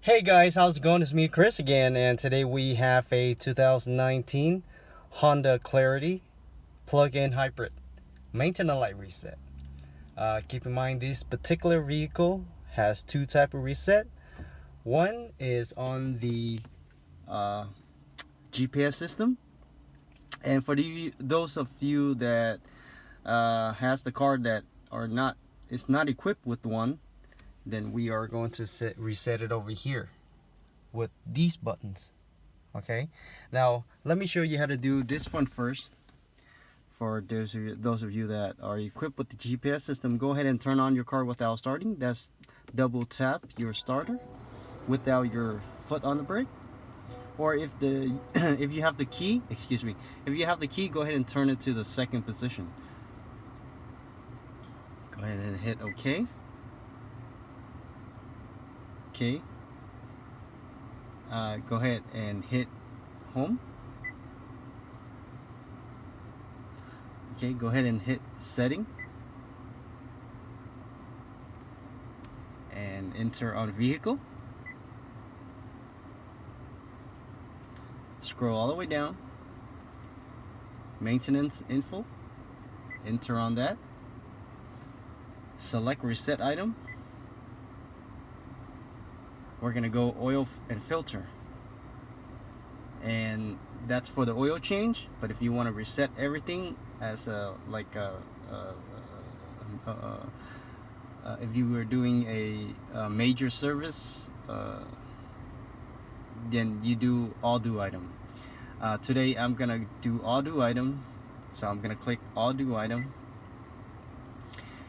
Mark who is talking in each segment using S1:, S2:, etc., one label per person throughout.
S1: Hey guys, how's it going? It's me, Chris, again, and today we have a 2019 Honda Clarity plug-in hybrid maintenance light reset. Keep in mind this particular vehicle has two type of reset. One is on the GPS system, and for those of you that has the car that are not is not equipped with one, then we are going to reset it over here with these buttons. Okay, now let me show you how to do this one first. For those of you that are equipped with the GPS system, go ahead and turn on your car without starting. That's double tap your starter without your foot on the brake. Or if the if you have the key, excuse me, if you have the key, go ahead and turn it to the second position. Go ahead and hit OK. Okay. Go ahead and hit home. Okay, go ahead and hit setting and enter on vehicle. Scroll all the way down, maintenance info, enter on that, select reset item. We're gonna go oil and filter, and that's for the oil change. But if you want to reset everything as if you were doing a major service, then you do all do item. Today I'm gonna do all do item, so I'm gonna click all do item.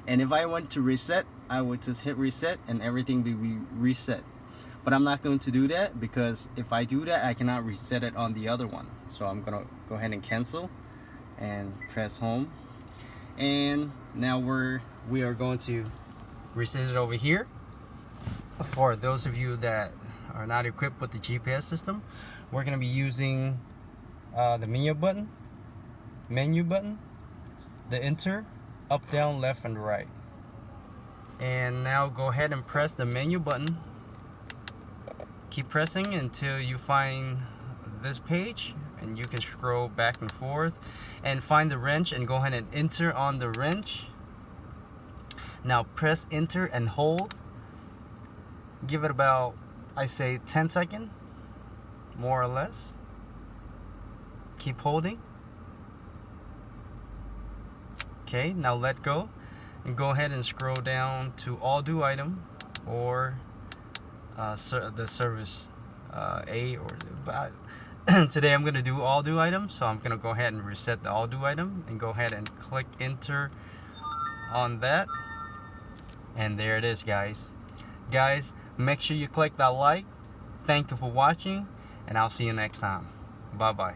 S1: And if I want to reset, I would just hit reset and everything be reset. But I'm not going to do that, because if I do that, I cannot reset it on the other one. So I'm gonna go ahead and cancel and press home. And now we are going to reset it over here. For those of you that are not equipped with the GPS system, we're gonna be using the menu button, the enter, up, down, left, and right. And now go ahead and press the menu button. Keep pressing until you find this page, and you can scroll back and forth and find the wrench and go ahead and enter on the wrench. Now press enter and hold. Give it about, I say, 10 seconds, more or less. Keep holding. Okay, now let go and go ahead and scroll down to all do item, or the service A, or today I'm going to do all do item, so I'm going to go ahead and reset the all do item and go ahead and click enter on that. And there it is, guys. Make sure you click that like. Thank you for watching, and I'll see you next time. Bye bye.